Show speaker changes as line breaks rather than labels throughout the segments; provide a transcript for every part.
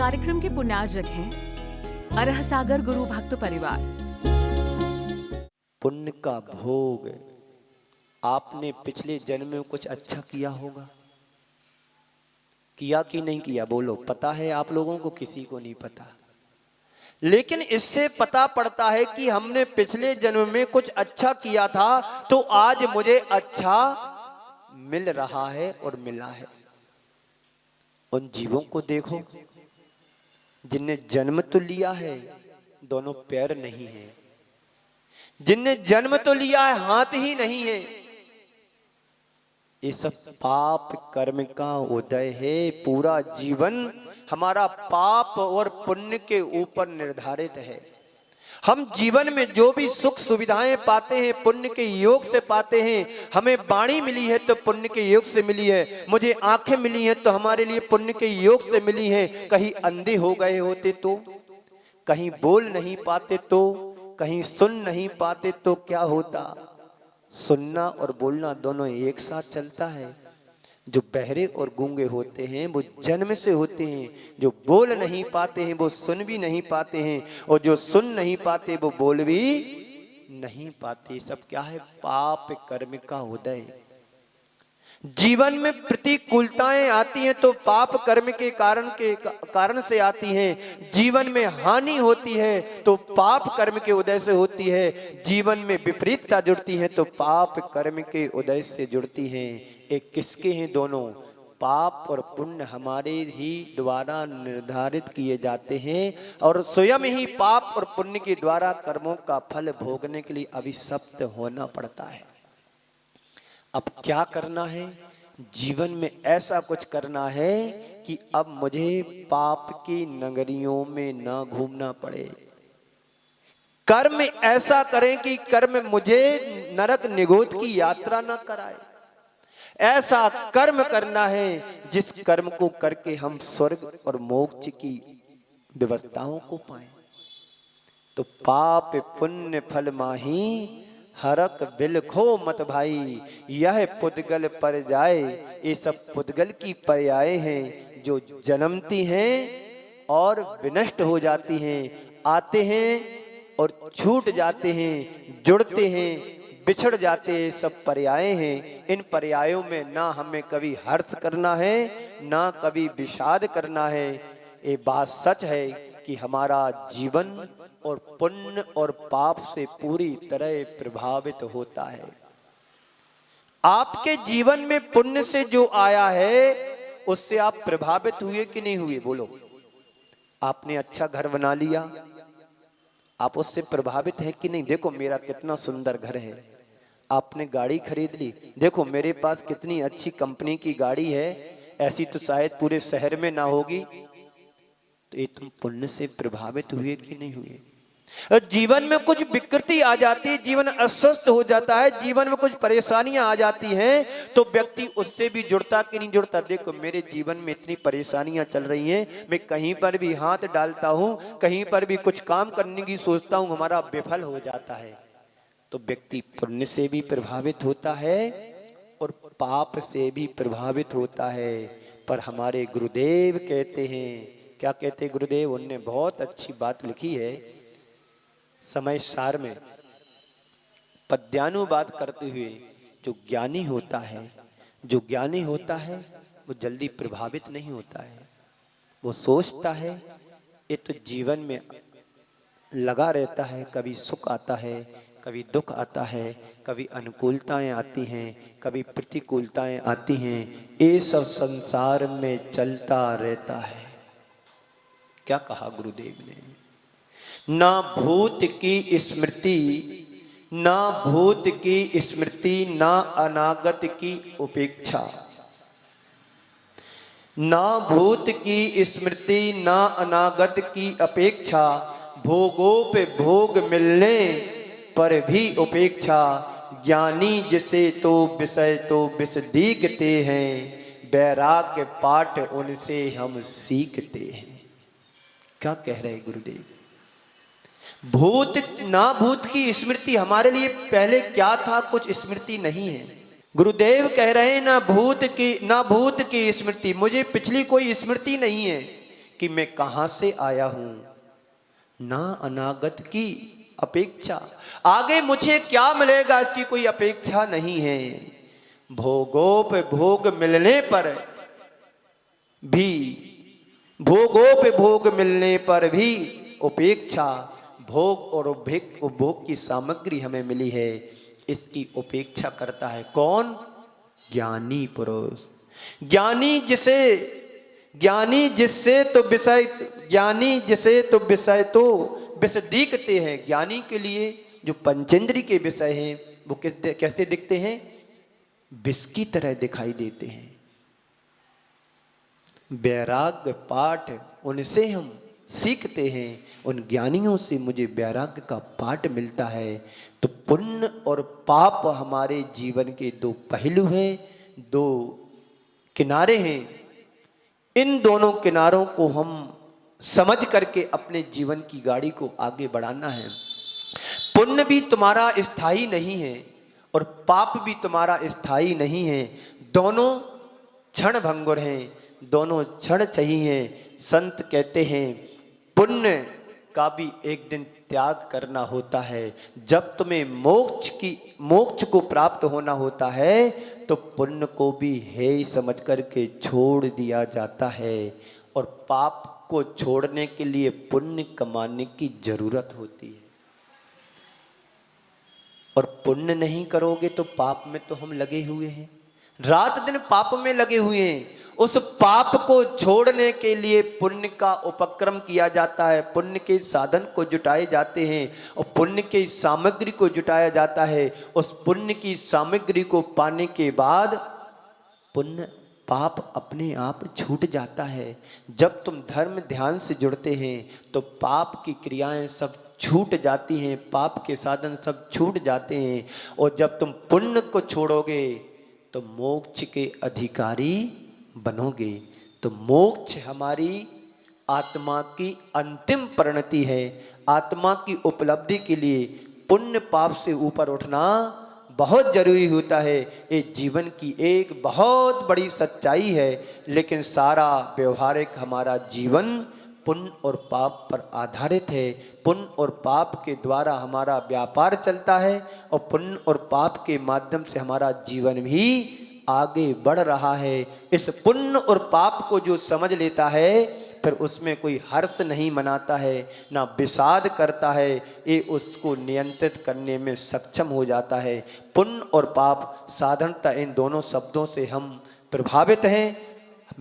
कार्यक्रम के पुण्यार्जक हैं अरह सागर गुरु भक्त परिवार।
पुण्य का भोग, आपने पिछले जन्म में कुछ अच्छा किया होगा, किया कि नहीं किया? बोलो, पता है आप लोगों को? किसी को नहीं पता। लेकिन इससे पता पड़ता है कि हमने पिछले जन्म में कुछ अच्छा किया था, तो आज मुझे अच्छा मिल रहा है और मिला है। उन जीवों को देखो जिनने जन्म तो लिया है, दोनों पैर नहीं है, जिनने जन्म तो लिया है, हाथ ही नहीं है। ये सब पाप कर्म का उदय है। पूरा जीवन हमारा पाप और पुण्य के ऊपर निर्धारित है। हम जीवन में जो भी सुख सुविधाएं पाते हैं पुण्य के योग से पाते हैं। हमें वाणी मिली है तो पुण्य के योग से मिली है, मुझे आंखें मिली हैं तो हमारे लिए पुण्य के योग से मिली हैं। कहीं अंधे हो गए होते तो, कहीं बोल नहीं पाते तो, कहीं सुन नहीं पाते तो क्या होता? सुनना और बोलना दोनों एक साथ चलता है। जो बहरे और गूंगे होते हैं वो जन्म से होते हैं, जो बोल नहीं पाते हैं वो सुन भी नहीं पाते हैं, और जो सुन नहीं पाते वो बोल भी नहीं पाते। सब क्या है? पाप कर्म का उदय। जीवन में प्रतिकूलताएं आती हैं तो पाप कर्म के कारण से आती हैं। जीवन में हानि होती है तो पाप कर्म के उदय से होती है। जीवन में विपरीतता जुड़ती है तो पाप कर्म के उदय से जुड़ती हैं। एक किसके हैं दोनों? पाप और पुण्य हमारे ही द्वारा निर्धारित किए जाते हैं, और स्वयं ही पाप और पुण्य के द्वारा कर्मों का फल भोगने के लिए अभिशप्त होना पड़ता है। अब क्या करना है? जीवन में ऐसा कुछ करना है कि अब मुझे पाप की नगरियों में ना घूमना पड़े। कर्म ऐसा करें कि कर्म मुझे नरक निगोद की यात्रा ना कराए। ऐसा कर्म करना है जिस कर्म को करके हम स्वर्ग और मोक्ष की व्यवस्थाओं को पाएं। तो पाप पुण्य फल माही, हरक बिलखो मत भाई, यह पुद्गल पर जाए। ये सब पुद्गल की पर्याय हैं जो जन्मती हैं और विनष्ट हो जाती हैं, आते हैं और छूट जाते हैं, जुड़ते हैं, बिछड़ जाते हैं। सब पर्याय हैं। इन पर्यायों में ना हमें कभी हर्ष करना है, ना कभी विषाद करना है। ये बात सच है कि हमारा जीवन और पुण्य और पाप से पूरी तरह प्रभावित होता है। आपके जीवन में पुण्य से जो आया है उससे आप प्रभावित हुए कि नहीं हुए? बोलो। आपने अच्छा घर बना लिया, आप उससे प्रभावित है कि नहीं? देखो मेरा कितना सुंदर घर है। आपने गाड़ी खरीद ली, देखो मेरे पास कितनी अच्छी कंपनी की गाड़ी है, ऐसी तो शायद पूरे शहर में ना होगी। तो ये तुम पुण्य से प्रभावित हुए कि नहीं हुए? जीवन में कुछ विकृति आ जाती है, जीवन अस्वस्थ हो जाता है, जीवन में कुछ परेशानियां आ जाती हैं, तो व्यक्ति उससे भी जुड़ता कि नहीं जुड़ता? देखो मेरे जीवन में इतनी परेशानियां चल रही हैं, मैं कहीं पर भी हाथ डालता हूं, कहीं पर भी कुछ काम करने की सोचता हूं, हमारा विफल हो जाता है। तो व्यक्ति पुण्य से भी प्रभावित होता है और पाप से भी प्रभावित होता है। पर हमारे गुरुदेव कहते हैं, क्या कहते गुरुदेव? उनने बहुत अच्छी बात लिखी है समय सार में, पद्यानुवाद करते हुए। जो ज्ञानी होता है, जो ज्ञानी होता है वो जल्दी प्रभावित नहीं होता है। वो सोचता है ये तो जीवन में लगा रहता है, कभी सुख आता है, कभी दुख आता है, कभी अनुकूलताएं आती हैं, कभी प्रतिकूलताएं आती हैं, ये सब संसार में चलता रहता है। क्या कहा गुरुदेव ने? ना भूत की स्मृति, ना भूत की स्मृति, ना अनागत की उपेक्षा। ना भूत की स्मृति, ना अनागत की अपेक्षा, भोगों पे भोग मिलने पर भी उपेक्षा। ज्ञानी जिसे तो विषय तो विष दीखते हैं, वैराग्य पाठ उनसे हम सीखते हैं। क्या कह रहे गुरुदेव? भूत, ना भूत की स्मृति, हमारे लिए पहले क्या था? कुछ स्मृति नहीं है। गुरुदेव कह रहे हैं ना भूत की स्मृति, मुझे पिछली कोई स्मृति नहीं है। कि मैं कहां से आया हूं, ना अनागत की अपेक्षा, आगे मुझे क्या मिलेगा इसकी कोई अपेक्षा नहीं है। भोगों पे भोग मिलने पर भी, भोगों पे भोग मिलने पर भी उपेक्षा, भोग और उपभोग की सामग्री हमें मिली है, इसकी उपेक्षा करता है कौन? ज्ञानी पुरुष। ज्ञानी जिससे तो विषय, ज्ञानी जिसे तो विषय तो विषय दिखते हैं। ज्ञानी के लिए जो पंचेंद्री के विषय हैं वो कैसे दिखते हैं? विष की तरह दिखाई देते हैं। वैराग्य पाठ उनसे हम सीखते हैं, उन ज्ञानियों से मुझे वैराग्य का पाठ मिलता है। तो पुण्य और पाप हमारे जीवन के दो पहलू हैं, दो किनारे हैं। इन दोनों किनारों को हम समझ करके अपने जीवन की गाड़ी को आगे बढ़ाना है। पुण्य भी तुम्हारा स्थायी नहीं है और पाप भी तुम्हारा स्थायी नहीं है, दोनों क्षण भंगुर हैं, दोनों क्षण चाहिए। संत कहते हैं पुण्य का भी एक दिन त्याग करना होता है। जब तुम्हें मोक्ष को प्राप्त होना होता है तो पुण्य को भी है समझ करके छोड़ दिया जाता है, और पाप को छोड़ने के लिए पुण्य कमाने की जरूरत होती है। और पुण्य नहीं करोगे तो पाप में तो हम लगे हुए हैं, रात दिन पाप में लगे हुए हैं। उस पाप को छोड़ने के लिए पुण्य का उपक्रम किया जाता है, पुण्य के साधन को जुटाए जाते हैं और पुण्य की सामग्री को जुटाया जाता है। उस पुण्य की सामग्री को पाने के बाद पुण्य पाप अपने आप छूट जाता है। जब तुम धर्म ध्यान से जुड़ते हैं तो पाप की क्रियाएं सब छूट जाती हैं, पाप के साधन सब छूट जाते हैं। और जब तुम पुण्य को छोड़ोगे तो मोक्ष के अधिकारी बनोगे। तो मोक्ष हमारी आत्मा की अंतिम परिणति है। आत्मा की उपलब्धि के लिए पुण्य पाप से ऊपर उठना बहुत जरूरी होता है। ये जीवन की एक बहुत बड़ी सच्चाई है। लेकिन सारा व्यवहारिक हमारा जीवन पुण्य और पाप पर आधारित है। पुण्य और पाप के द्वारा हमारा व्यापार चलता है और पुण्य और पाप के माध्यम से हमारा जीवन भी आगे बढ़ रहा है। इस पुण्य और पाप को जो समझ लेता है फिर उसमें कोई हर्ष नहीं मनाता है, ना विषाद करता है, ये उसको नियंत्रित करने में सक्षम हो जाता है। पुण्य और पाप साधारणतः इन दोनों शब्दों से हम प्रभावित हैं।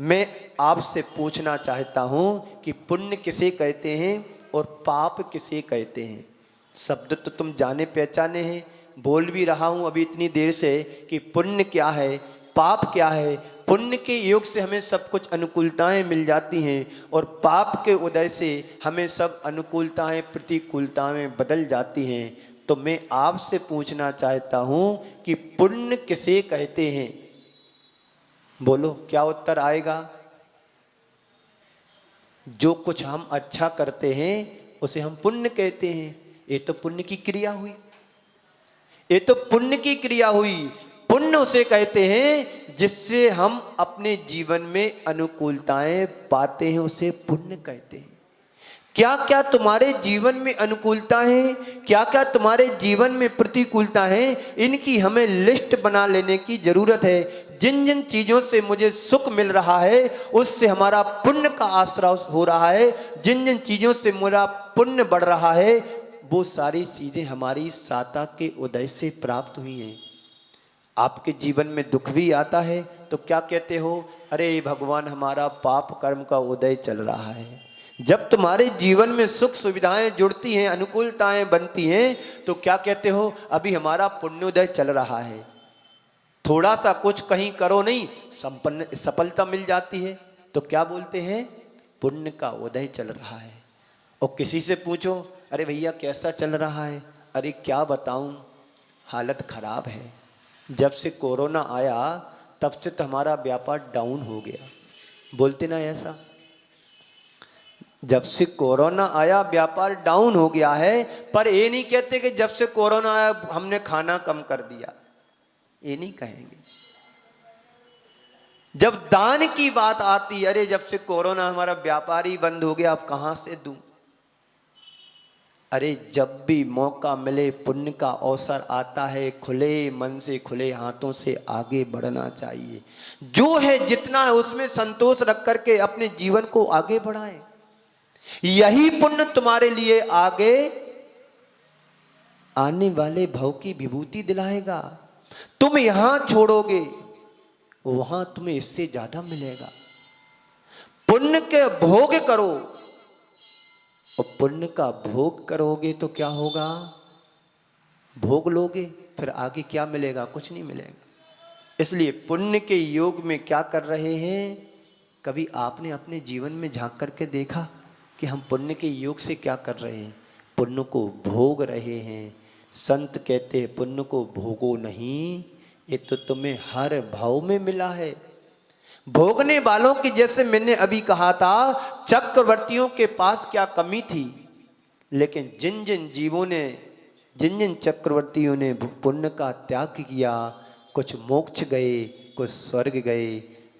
मैं आपसे पूछना चाहता हूँ कि पुण्य किसे कहते हैं और पाप किसे कहते हैं? शब्द तो तुम जाने पहचाने हैं, बोल भी रहा हूँ अभी इतनी देर से कि पुण्य क्या है, पाप क्या है। पुण्य के योग से हमें सब कुछ अनुकूलताएं मिल जाती हैं और पाप के उदय से हमें सब अनुकूलताएं प्रतिकूलताएं बदल जाती हैं। तो मैं आपसे पूछना चाहता हूँ कि पुण्य किसे कहते हैं? बोलो, क्या उत्तर आएगा? जो कुछ हम अच्छा करते हैं उसे हम पुण्य कहते हैं। ये तो पुण्य की क्रिया हुई, ये तो पुण्य की क्रिया हुई। पुण्य उसे कहते हैं जिससे हम अपने जीवन में अनुकूलताएं पाते हैं, उसे पुण्य कहते हैं। क्या क्या तुम्हारे जीवन में अनुकूलता है, क्या क्या तुम्हारे जीवन में प्रतिकूलता है, इनकी हमें लिस्ट बना लेने की जरूरत है। जिन जिन चीजों से मुझे सुख मिल रहा है उससे हमारा पुण्य का आश्रय हो रहा है। जिन जिन चीजों से मेरा पुण्य बढ़ रहा है वो सारी चीजें हमारी साता के उदय से प्राप्त हुई हैं। आपके जीवन में दुख भी आता है तो क्या कहते हो? अरे भगवान, हमारा पाप कर्म का उदय चल रहा है। जब तुम्हारे जीवन में सुख सुविधाएं जुड़ती हैं, अनुकूलताएं बनती हैं तो क्या कहते हो? अभी हमारा पुण्योदय चल रहा है। थोड़ा सा कुछ कहीं करो नहीं, सफलता मिल जाती है तो क्या बोलते हैं? पुण्य का उदय चल रहा है। और किसी से पूछो, अरे भैया कैसा चल रहा है? अरे क्या बताऊं, हालत खराब है। जब से कोरोना आया तब से तो हमारा व्यापार डाउन हो गया। बोलते ना ऐसा? जब से कोरोना आया व्यापार डाउन हो गया है, पर ये नहीं कहते कि जब से कोरोना आया हमने खाना कम कर दिया। ये नहीं कहेंगे। जब दान की बात आती, अरे जब से कोरोना हमारा व्यापार ही बंद हो गया, अब कहां से दूं। अरे जब भी मौका मिले, पुण्य का अवसर आता है, खुले मन से खुले हाथों से आगे बढ़ना चाहिए। जो है जितना है उसमें संतोष रख करके अपने जीवन को आगे बढ़ाएं। यही पुण्य तुम्हारे लिए आगे आने वाले भव की विभूति दिलाएगा। तुम यहां छोड़ोगे, वहां तुम्हें इससे ज्यादा मिलेगा। पुण्य के भोग करो, और पुण्य का भोग करोगे तो क्या होगा, भोग लोगे, फिर आगे क्या मिलेगा, कुछ नहीं मिलेगा। इसलिए पुण्य के योग में क्या कर रहे हैं, कभी आपने अपने जीवन में झांक करके देखा कि हम पुण्य के योग से क्या कर रहे हैं, पुण्य को भोग रहे हैं। संत कहते हैं पुण्य को भोगो नहीं, ये तो तुम्हें हर भाव में मिला है। भोगने वालों की, जैसे मैंने अभी कहा था, चक्रवर्तियों के पास क्या कमी थी, लेकिन जिन जिन जीवों ने, जिन जिन चक्रवर्तियों ने पुण्य का त्याग किया, कुछ मोक्ष गए, कुछ स्वर्ग गए।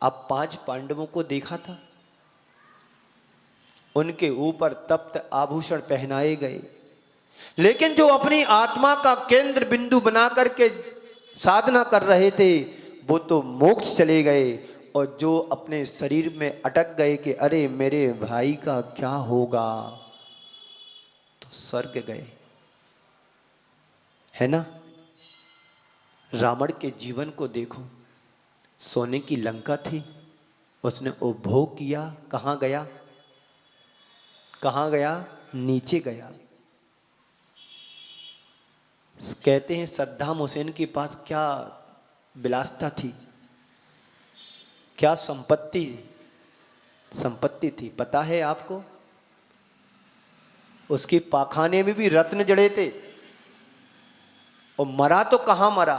अब 5 पांडवों को देखा था, उनके ऊपर तप्त आभूषण पहनाए गए, लेकिन जो अपनी आत्मा का केंद्र बिंदु बना करके साधना कर रहे थे, वो तो मोक्ष चले गए। और जो अपने शरीर में अटक गए कि अरे मेरे भाई का क्या होगा, तो स्वर्ग गए। है ना। रावण के जीवन को देखो, सोने की लंका थी, उसने उपभोग किया, कहां गया, कहां गया, नीचे गया। कहते हैं सद्दाम हुसैन के पास क्या विलासिता थी, क्या संपत्ति थी, पता है आपको। उसके पाखाने में भी रत्न जड़े थे, और मरा तो कहां मरा,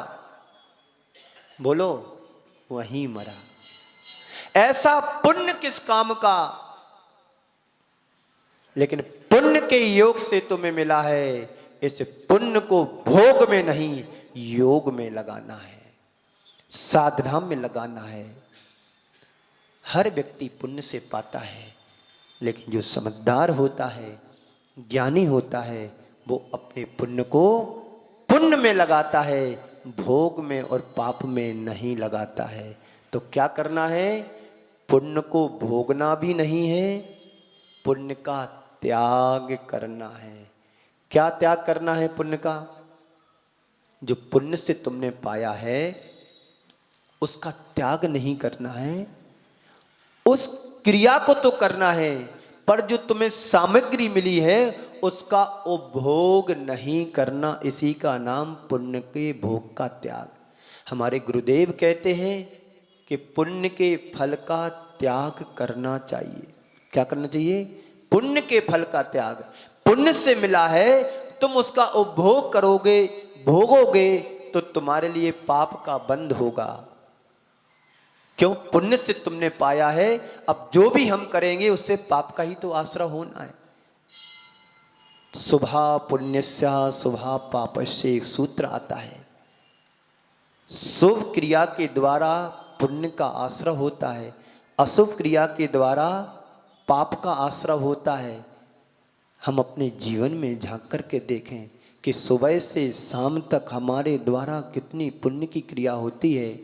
बोलो, वहीं मरा। ऐसा पुण्य किस काम का, लेकिन पुण्य के योग से तुम्हें मिला है। इस पुण्य को भोग में नहीं, योग में लगाना है, साधना में लगाना है। हर व्यक्ति पुण्य से पाता है, लेकिन जो समझदार होता है, ज्ञानी होता है, वो अपने पुण्य को पुण्य में लगाता है, भोग में और पाप में नहीं लगाता है। तो क्या करना है, पुण्य को भोगना भी नहीं है, पुण्य का त्याग करना है। क्या त्याग करना है पुण्य का, जो पुण्य से तुमने पाया है उसका त्याग नहीं करना है। उस क्रिया को तो करना है, पर जो तुम्हें सामग्री मिली है उसका उपभोग नहीं करना। इसी का नाम पुण्य के भोग का त्याग। हमारे गुरुदेव कहते हैं कि पुण्य के फल का त्याग करना चाहिए। क्या करना चाहिए, पुण्य के फल का त्याग। पुण्य से मिला है, तुम उसका उपभोग करोगे, भोगोगे, तो तुम्हारे लिए पाप का बंध होगा। क्यों, पुण्य से तुमने पाया है। अब जो भी हम करेंगे उससे पाप का ही तो आश्रय होना है। शुभा पुण्यस्या शुभा पापस्य, एक सूत्र आता है। शुभ क्रिया के द्वारा पुण्य का आश्रय होता है, अशुभ क्रिया के द्वारा पाप का आश्रय होता है। हम अपने जीवन में झांक करके देखें कि सुबह से शाम तक हमारे द्वारा कितनी पुण्य की क्रिया होती है,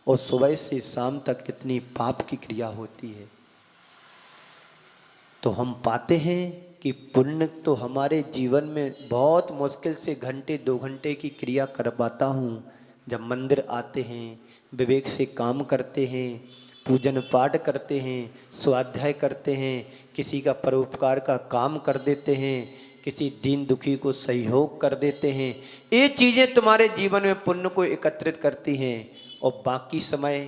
और सुबह से शाम तक कितनी पाप की क्रिया होती है। तो हम पाते हैं कि पुण्य तो हमारे जीवन में बहुत मुश्किल से घंटे 2 घंटे की क्रिया कर पाता हूँ। जब मंदिर आते हैं, विवेक से काम करते हैं, पूजन पाठ करते हैं, स्वाध्याय करते हैं, किसी का परोपकार का काम कर देते हैं, किसी दीन दुखी को सहयोग कर देते हैं। ये चीज़ें तुम्हारे जीवन में पुण्य को एकत्रित करती हैं। और बाकी समय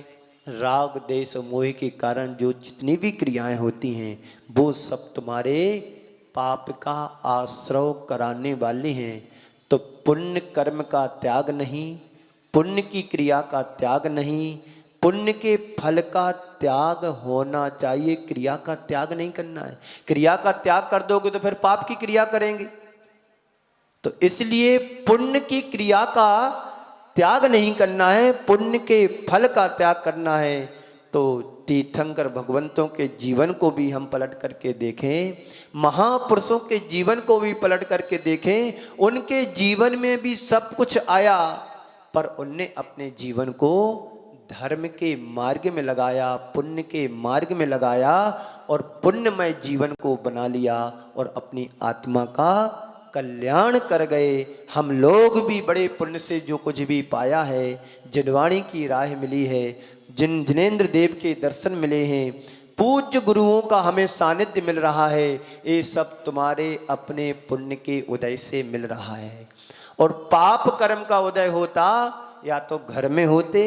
राग देश मोह के कारण जो जितनी भी क्रियाएं होती हैं वो सब तुम्हारे पाप का आश्रय कराने वाले हैं। तो पुण्य कर्म का त्याग नहीं, पुण्य की क्रिया का त्याग नहीं, पुण्य के फल का त्याग होना चाहिए। क्रिया का त्याग नहीं करना है। क्रिया का त्याग कर दोगे तो फिर पाप की क्रिया करेंगे। तो इसलिए पुण्य की क्रिया का त्याग नहीं करना है, पुण्य के फल का त्याग करना है। तो तीर्थंकर भगवंतों के जीवन को भी हम पलट करके देखें, महापुरुषों के जीवन को भी पलट करके देखें। उनके जीवन में भी सब कुछ आया, पर उनने अपने जीवन को धर्म के मार्ग में लगाया, पुण्य के मार्ग में लगाया और पुण्यमय जीवन को बना लिया और अपनी आत्मा का कल्याण कर गए। हम लोग भी बड़े पुण्य से जो कुछ भी पाया है, जिनवाणी की राह मिली है, जिनेंद्र देव के दर्शन मिले हैं, पूज्य गुरुओं का हमें सानिध्य मिल रहा है, ये सब तुम्हारे अपने पुण्य के उदय से मिल रहा है। और पाप कर्म का उदय होता या तो घर में होते,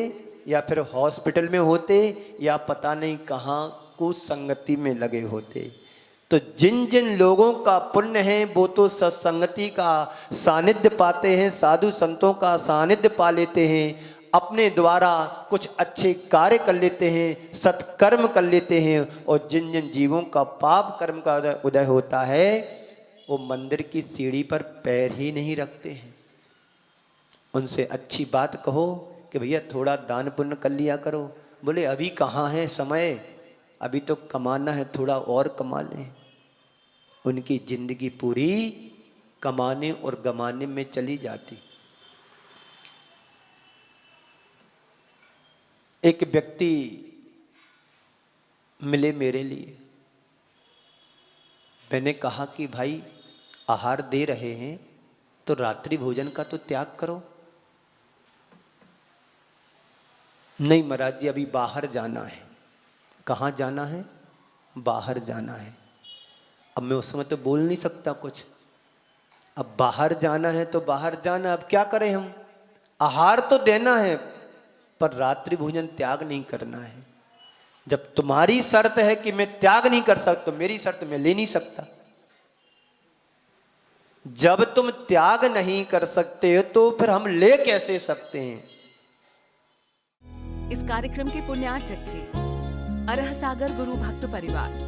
या फिर हॉस्पिटल में होते, या पता नहीं कहाँ कुसंगति में लगे होते। तो जिन जिन लोगों का पुण्य है वो तो सत्संगति का सानिध्य पाते हैं, साधु संतों का सानिध्य पा लेते हैं, अपने द्वारा कुछ अच्छे कार्य कर लेते हैं, सत्कर्म कर लेते हैं। और जिन जिन जीवों का पाप कर्म का उदय होता है वो मंदिर की सीढ़ी पर पैर ही नहीं रखते हैं। उनसे अच्छी बात कहो कि भैया थोड़ा दान पुण्य कर लिया करो, बोले अभी कहाँ है समय, अभी तो कमाना है, थोड़ा और कमा लें। उनकी जिंदगी पूरी कमाने और गमाने में चली जाती। एक व्यक्ति मिले मेरे लिए, मैंने कहा कि भाई आहार दे रहे हैं तो रात्रि भोजन का तो त्याग करो। नहीं महाराज जी अभी बाहर जाना है। कहाँ जाना है? बाहर जाना है। अब मैं उस समय तो बोल नहीं सकता कुछ, अब बाहर जाना है तो बाहर जाना, अब क्या करें हम? आहार तो देना है पर रात्रि भोजन त्याग नहीं करना है। जब तुम्हारी शर्त है कि मैं त्याग नहीं कर सकता तो मेरी शर्त मैं ले नहीं सकता। जब तुम त्याग नहीं कर सकते तो फिर हम ले कैसे सकते हैं?
इस कार्यक्रम के पुण्यार्चक थे अरह सागर गुरु भक्त परिवार।